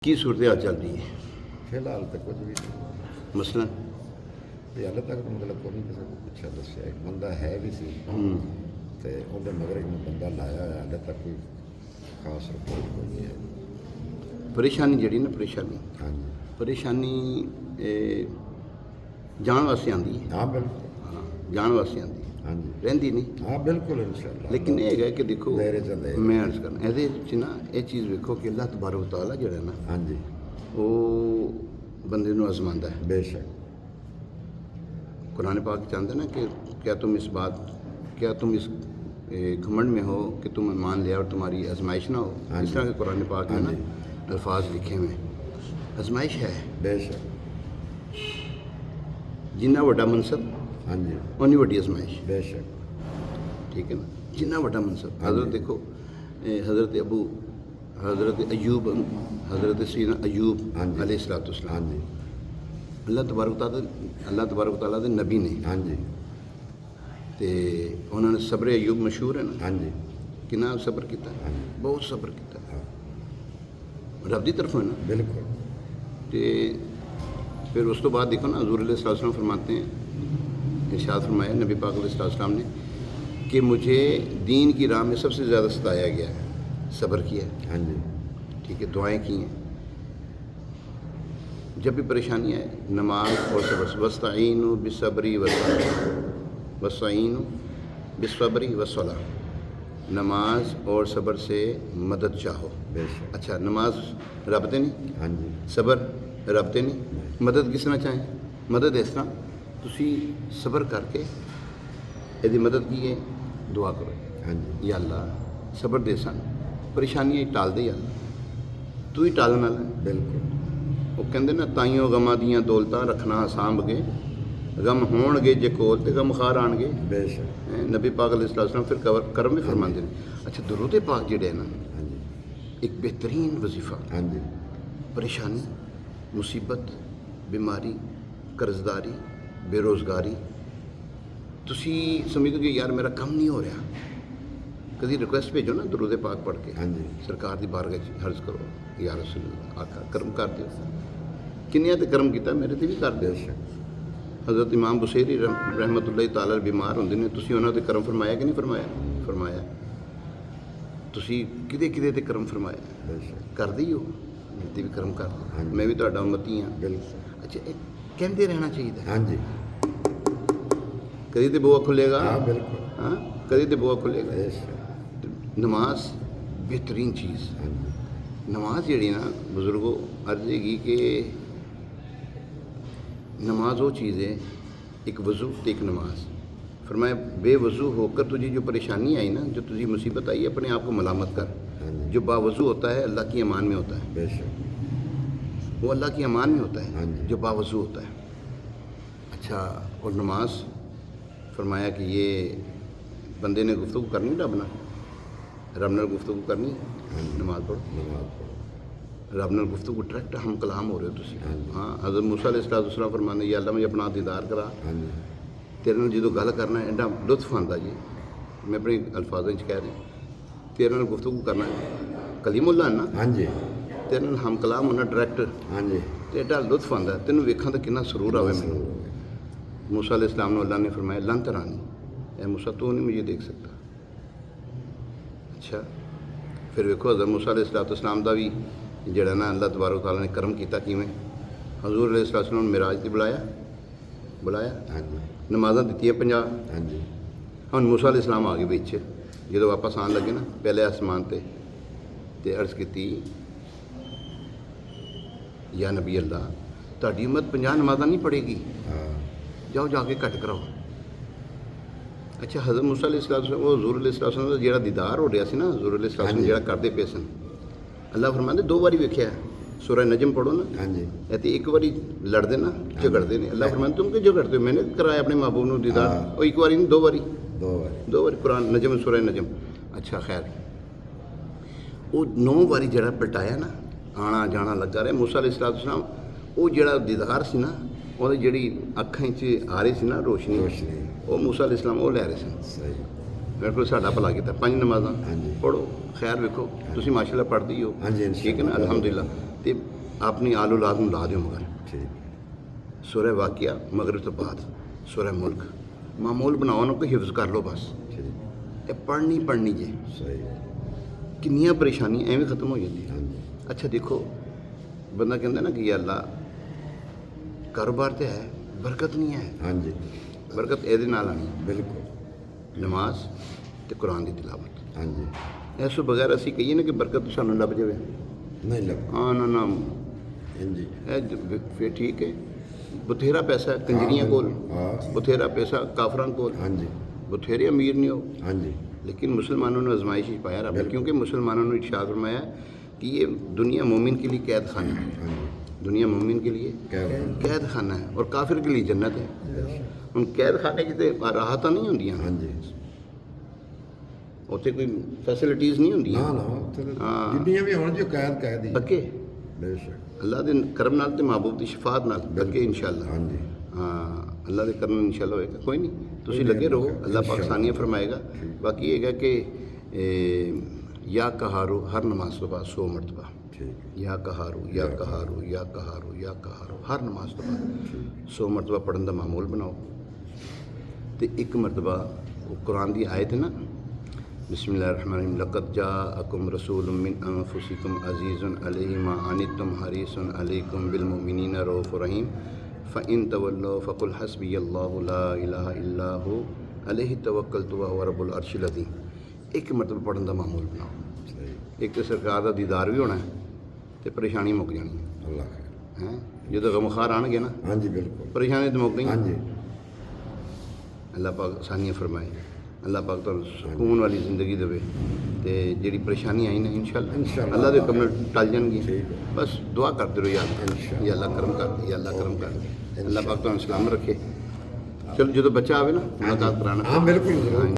की सूरत हाल चल रही है? फिलहाल तो कुछ भी नहीं। मसलन ਤੇ ਹਾਲੇ ਤੱਕ ਤਾਂ ਮਤਲਬ ਕੋਈ ਕਿਸੇ ਨੂੰ ਪੁੱਛਿਆ ਦੱਸਿਆ ਇੱਕ ਬੰਦਾ ਹੈ ਵੀ ਸੀ ਤੇ ਉਹਦੇ ਮਗਰ ਇੱਕ ਬੰਦਾ ਲਾਇਆ ਹੋਇਆ ਹਾਲੇ ਤੱਕ ਕੋਈ ਖਾਸ ਰਿਪੋਰਟ ਕੋਈ ਨਹੀਂ ਹੈ। परेशानी जड़ी ना परेशानी ਹਾਂਜੀ परेशानी जान वास्ते आंदी है। ਹਾਂ ਬਿਲਕੁਲ हाँ जान वास्ते आंदी ਹਾਂਜੀ रहिंदी नहीं। ਹਾਂ ਬਿਲकुल ਇਨਸ਼ਾਅੱਲਾ लेकिन ये है कि देखो दायरे च अंदर। मैं अर्ज करना ये ना ये चीज़ वेखो कि अल्लाह तबारक व तआला जड़ा ना ਹਾਂਜੀ वो बंदे नूं आजमांदा है। ਬੇਸ਼ੱਕ कुरान पाक चाहते ना कि क्या तुम इस घमंड में हो कि तुम मान लिया और तुम्हारी आजमाइश ना हो। हाँ इस जी। तरह के कुरान पाक में ना हाँ अल्फाज लिखे हुए आजमाइश है। ਬੇਸ਼ੱਕ जिन्ना वड्डा मनसब ਹਾਂਜੀ उन्नी वड्डी आजमाइश। ਬੇਸ਼ੱਕ ठीक है ना, जिन्ना वड्डा मनसब हज़रत देखो हज़रत अयूब सीना अयूब हाँ जी। अलैहिस्सलाम ਹਾਂਜੀ अल्लाह तबारक तआला दे नबी ने ਹਾਂਜੀ ते उन्होंने सब्र अयूब मशहूर है ना ਹਾਂਜੀ किन्ना सब्र किया, ਹਾਂਜੀ बहुत सब्र किया ਹਾਂ रब की तरफों है ना। ਬਿਲਕੁਲ तो फिर उस तो बाद देखो ना हज़ूर अलैहिस्सलाम फरमाते हैं, इरशाद फरमाया नबी पाक अलैहिस्सलाम ने कि मुझे दीन की राह में सबसे ज़्यादा सताया गया है, सब्र किया है। ਹਾਂਜੀ ठीक है, दुआएं की हैं। जब भी परेशानी आए नमाज और सब्र, वस्ताईनु बिसब्री वस्ताईनु बिसब्री वस्सलाह, नमाज और सब्र से मदद चाहो। ਬੇਸ਼ੱਕ अच्छा, नमाज रब ते नहीं, ਹਾਂਜੀ सब्र रब ते नहीं, मदद किस तरह चाहें? मदद इस तरह तुसी सब्र करके यदि मदद की है दुआ करो, ਹਾਂਜੀ या अल्लाह सब्र दे सन परेशानियां टाल दे, या तू ही टालने वाला है। ਬਿਲਕੁਲ वो कहते ना ताइयों गमां दियां दौलतां रखना सांभ के गम होणगे जे कोल ते गम खार आणगे। ਬੇਸ਼ੱਕ नबी पाक अलैहिस्सलाम फिर करम भी फरमाते हैं। अच्छा, दुरूद पाक जिहड़े है ना ਹਾਂਜੀ एक बेहतरीन वजीफा, ਹਾਂਜੀ परेशानी मुसीबत बीमारी कर्जदारी बेरोज़गारी तुसी समझोगे यार मेरा कम नहीं हो रहा, कभी रिक्वेस्ट भेजो ना दुरूद पाक पढ़ के ਹਾਂਜੀ सरकार की बारगाह च अर्ज करो, या रसूल आका करम कर दियो। किन्नियां ते करम किया, मेरे ते भी कर दियो। ਬੇਸ਼ੱਕ हज़रत इमाम बुसेरी रहमतुल्लाह ताला बीमार होंदे ने, तुसी उन्हां ते करम फरमाया कि नहीं फरमाया? फरमाया। तुसी किदे किदे ते करम फरमाया? ਬੇਸ਼ੱਕ कर दी हो, मेरे ते भी करम कर दो, हाँ जी। मैं भी तुहाडा उम्मती हाँ। ਬਿਲਕੁਲ अच्छा, कहते रहना चाहिए। ਹਾਂਜੀ कदी तो बुआ खुलेगा, ਹਾਂ ਬਿਲਕੁਲ हाँ कदी तो बुआ खुलेगा। ਬੇਸ਼ੱਕ नमाज बेहतरीन चीज़, ਹਾਂਜੀ नमाज जी ना बुजुर्गों अर्ज हैगी कि नमाज वो चीज़ है, एक वज़ू तो एक नमाज। फरमाया बेवज़ू होकर तुझे जो परेशानी आई ना, जो तुझे मुसीबत आई, अपने आप को मलामत कर। ਹਾਂਜੀ जो बावज़ू होता है अल्लाह की अमान में होता है, ਬੇਸ਼ੱਕ वो अल्लाह की अमान में होता हाँ है जी। जो बावज़ू होता है। अच्छा, और नमाज फरमाया कि ये बंदे ने गुफ्तगू करनी रब नाल गुफ्तगू करनी, नमाज पढ़ो। ਨਮਾਜ਼ ਪੜ੍ਹੋ रब नाल गुफ्तगू डायरैक्ट हम कलाम हो रहे हो तुसी। हाँ जी। हाँ, हज़रत मूसा अलैहिस्सलाम फरमाते या अल्लाह मुझे अपना दीदार करा, ਹਾਂਜੀ तेरे नाल जो गल करना है एडा लुत्फ आंदा जी, मैं अपने अल्फाजों च कह रहा तेरे नाल गुफ्तगू करना है कलीमुल्लाह ना, ਹਾਂਜੀ तेरे नाल हम कलाम होना डायरैक्ट, ਹਾਂਜੀ तो एडा लुत्फ आंदा तेनों वेखां तो कितना सरूर आवे मैनूं। मूसा अलैहिस्सलाम ने अल्लाह ने फरमाया लन तरानी, ए मूसा तू नहीं मुझे देख सकता। अच्छा, फिर वेखो हज़रत मूसा अलैहिस्सलाम का भी जड़ा ना अल्लाह तबारक तआला ने करम किया किवें। हज़ूर अलैहिस्सलाम ने मिराज ते बुलाया ਹਾਂਜੀ नमाज़ां दित्तियां 50। ਹਾਂਜੀ हुण मूसा अलैहिस्सलाम आ गए विच, जो वापस आन लगे ना पहले आसमान ते अर्ज़ की या नबी अल्लाह तुहाडी उम्मत 50 नमाज़ां नहीं पढ़ेगी, ਹਾਂ जाओ जाके घट कराओ। अच्छा, हज़रत मूसा अलैहिस्सलाम वो हज़ूर अलैहिस्सलाम का जिहड़ा दीदार हो रहा सी ना, हज़ूर अलैहिस्सलाम हाँ जी। जिहड़ा करदे पे सन, अल्लाह फरमांदे 2 बारी वेख्या, सूरह नजम पढ़ो ना, ਹਾਂਜੀ ते एक बारी लड़दे ना झगड़ते ने, अल्लाह फरमांदे तुम क्यों झगड़ते हो, मैंने कराया अपने महबूब नूं दीदार। हाँ। वो एक बारी नहीं 2 बारी, 2 ਵਾਰੀ 2 बारी कुरान नजम सूरह नजम। अच्छा, खैर वो 9 बारी जड़ा पलटाया ना, आना जाना लगा रहा मूसा अलैहिस्सलाम, वो जड़ा दीदार सी ना, वो जी अखां च आ रही सी ना रोशनी, रोशनी वो मूसा अलैहिस्सलाम वो लै रहे सन। ਸਹੀ मेरे को साडा भला किया 5 नमाज़ां हाँ जी। पढ़ो। खैर वेखो तुसीं माशाअल्लाह पढ़दी हो, हाँ जी, ठीक है ना, इंशाअल्लाह। अलहमदुलिल्लाह। ते ਆਪਣੀ ਆਲ ਔਲਾਦ ਨੂੰ ਲਾ ਦਿਓ ਮਗਰ। ਠੀਕ ਸੂਰਹ ਵਾਕਿਆ ਮਗਰਿਬ ਤੋਂ ਬਾਅਦ ਸੂਰਹ ਮੁਲਕ ਮਾਮੂਲ ਬਣਾਓ ਨਾ, ਕੋਈ ਹਿਫਜ਼ ਕਰ ਲਓ ਬਸ। ਠੀਕ ਇਹ ਪੜ੍ਹਨੀ ਜੇ ਸਹੀ ਕਿੰਨੀਆਂ ਪਰੇਸ਼ਾਨੀਆਂ ਐਵੇਂ ਖਤਮ ਹੋ ਜਾਂਦੀਆਂ। ਹਾਂਜੀ ਅੱਛਾ ਦੇਖੋ, ਬੰਦਾ ਕਹਿੰਦਾ ਨਾ ਕਿ ਯਾ ਅੱਲਾ ਕਾਰੋਬਾਰ ਤੇ ਹੈ, ਬਰਕਤ ਨਹੀਂ ਹੈ। ਹਾਂਜੀ ਬਰਕਤ ਇਹਦੇ ਨਾਲ ਆਣੀ ਹੈ, ਬਿਲਕੁਲ ਨਮਾਜ਼ ਤੇ ਕੁਰਾਨ ਦੀ ਤਿਲਾਵਤ। ਹਾਂਜੀ ਇਸ ਤੋਂ ਬਗੈਰ ਅਸੀਂ ਕਹੀਏ ਨਾ ਕਿ ਬਰਕਤ ਸਾਨੂੰ ਲੱਭ ਜਾਵੇ, ਨਹੀਂ ਲੱਗ ਹਾਂ ਨਾ ਨਾ, ਹਾਂਜੀ ਇਹ ਫਿਰ ਠੀਕ ਹੈ। ਬਥੇਰਾ ਪੈਸਾ ਕੰਜਰੀਆਂ ਕੋਲ, ਹਾਂ ਬਥੇਰਾ ਪੈਸਾ ਕਾਫਰਾਂ ਕੋਲ, ਹਾਂਜੀ ਬਥੇਰੇ ਅਮੀਰ ਨੇ ਉਹ, ਹਾਂਜੀ लेकिन मुसलमानों ने आजमाइश ही पाया रहा, बिल्कुल। क्योंकि मुसलमानों ने इरशाद फरमाया कि ये दुनिया मोमिन के लिए कैद खाना है, ਹਾਂਜੀ दुनिया मोमिन के लिए कैद खाना है और काफिर के लिए जन्नत है। हम कैद खाने की तो राहत नहीं होंदियां, ਹਾਂਜੀ उत्थे कोई फैसिलिटीज़ नहीं ਨਾ होंदियां। ਨਾ ਉੱਥੇ ਤਾਂ ਹਾਂ। ਜਿੰਨੀਆਂ ਵੀ ਹੋਣ ਜੋ ਕੈਦ ਹੀ ਅੱਗੇ ਬੇਸ਼ੱਕ अल्लाह के करम नाल ते महबूब की शफात नाल ਅੱਗੇ इंशाअल्लाह। ਹਾਂਜੀ हाँ, अल्लाह के करम इंशाअल्लाह होएगा। कोई नहीं, तुसी नहीं, लगे रहो, इंशाअल्लाह। अल्लाह पाकिस्तानियाँ फरमाएगा। ठीक। बाकी ये है कि या कहारो हर नमाज तो बाद 100 मरतबा, ਠੀਕ या कहारो या कहारो या कहारो या कहारो हर नमाज तो बाद 100 मरतबा पढ़न का मामूल बनाओ। तो एक मरतबा वो कुरान की आयत है ना, बिस्मिल्लाहिर्रहमानिर्रहीम, लक़द जाअकुम रसूलुम मिन अनफुसिकुम अज़ीज़ुन अलैहि मा अनित्तुम हरीसुन अलैकुम बिल मुमिनीना रऊफ़ुर रहीम फ़इन तवल्लौ फ़क़ुल हस्बियल्लाहु ला इलाहा इल्ला हु अलैहि तवक्कलतु व हुवा रब्बुल अर्शिल अज़ीम। एक मरतबा पढ़न का मामूल बनाओ। ਸਹੀ एक तो सरकार का दीदार भी होना है तो परेशानी मुक जानी ਅੱਲਾਹ ਖੈਰ है। जो गमखार आने ना, ਹਾਂਜੀ ਬਿਲकुल परेशानी तो मुक गई। ਹਾਂਜੀ अल्लाह पाक आसानियाँ फरमाए, अल्लाह पाक तो सुकून वाली ज़िंदगी देवे, तो जी परेशानी आई ना इंशाअल्लाह इंशाअल्लाह अल्लाह के कमल टल जाएंगी। ठीक है। बस दुआ करते रहो, इंशाअल्लाह। या अल्लाह करम कर दे, या अल्लाह करम कर दे, अल्लाह पाक तो सलाम रखे। चलो जो बच्चा आवे ना मुलाकात कराना। हाँ बिल्कुल जरूर